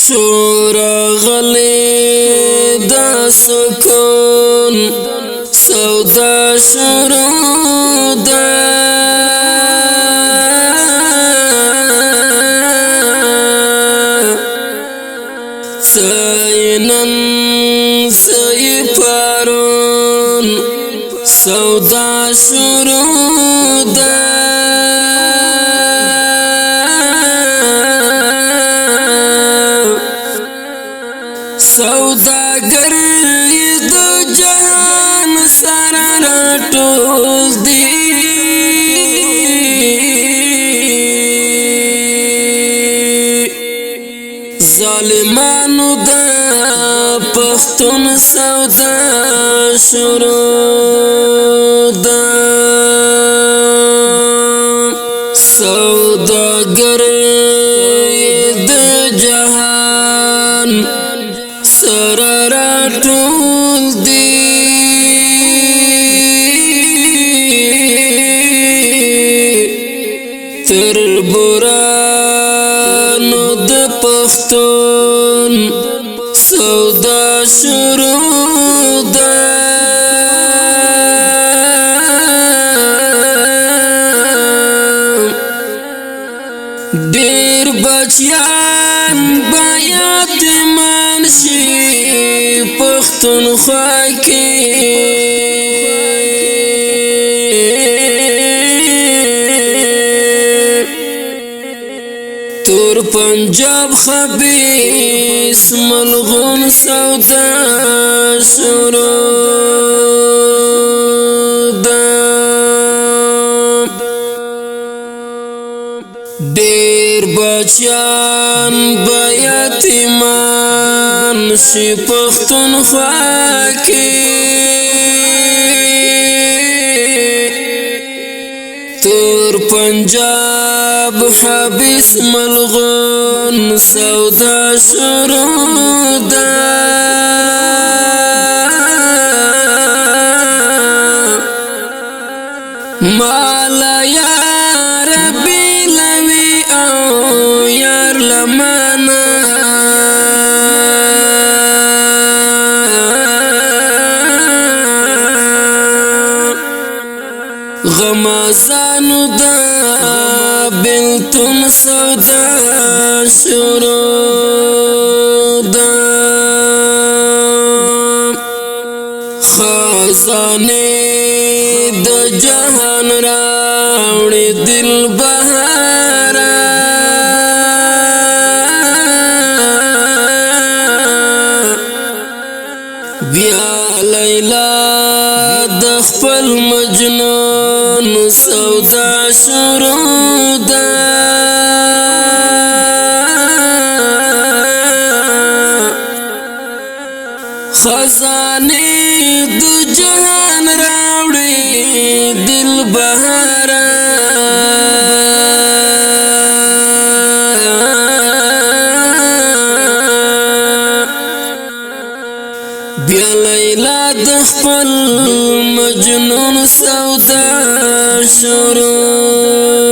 شور غلی دا سکون سودا شروع دا سینن سی پرون سودا شروع دا سوداگر د جهان سره راټول دی ظالمانو د پښتون سودا شروع ده سوداگر د جهان سره راټول دی تر بورانو د پښتون سودا شروع ده ډېر بچیان باید مان شي پښتونخوا کې تور پنجاب خبیث ملغون سودا شروع ده ډېر بچیان به یتیمان شي پښتونخوا کې تور پنجاب حبیث ملغون سودا شروع ده مالا یا ربی لوی او یار لمانا غمازانو دا بلتون سودا شروع ده خزانه د جهان راوړي دل بهارا بیا لیلا د خپل مجنون سودا شروع ده خزانه د جهان راوړي دل بهارا بیا لیلا د خپل مجنون سودا شروع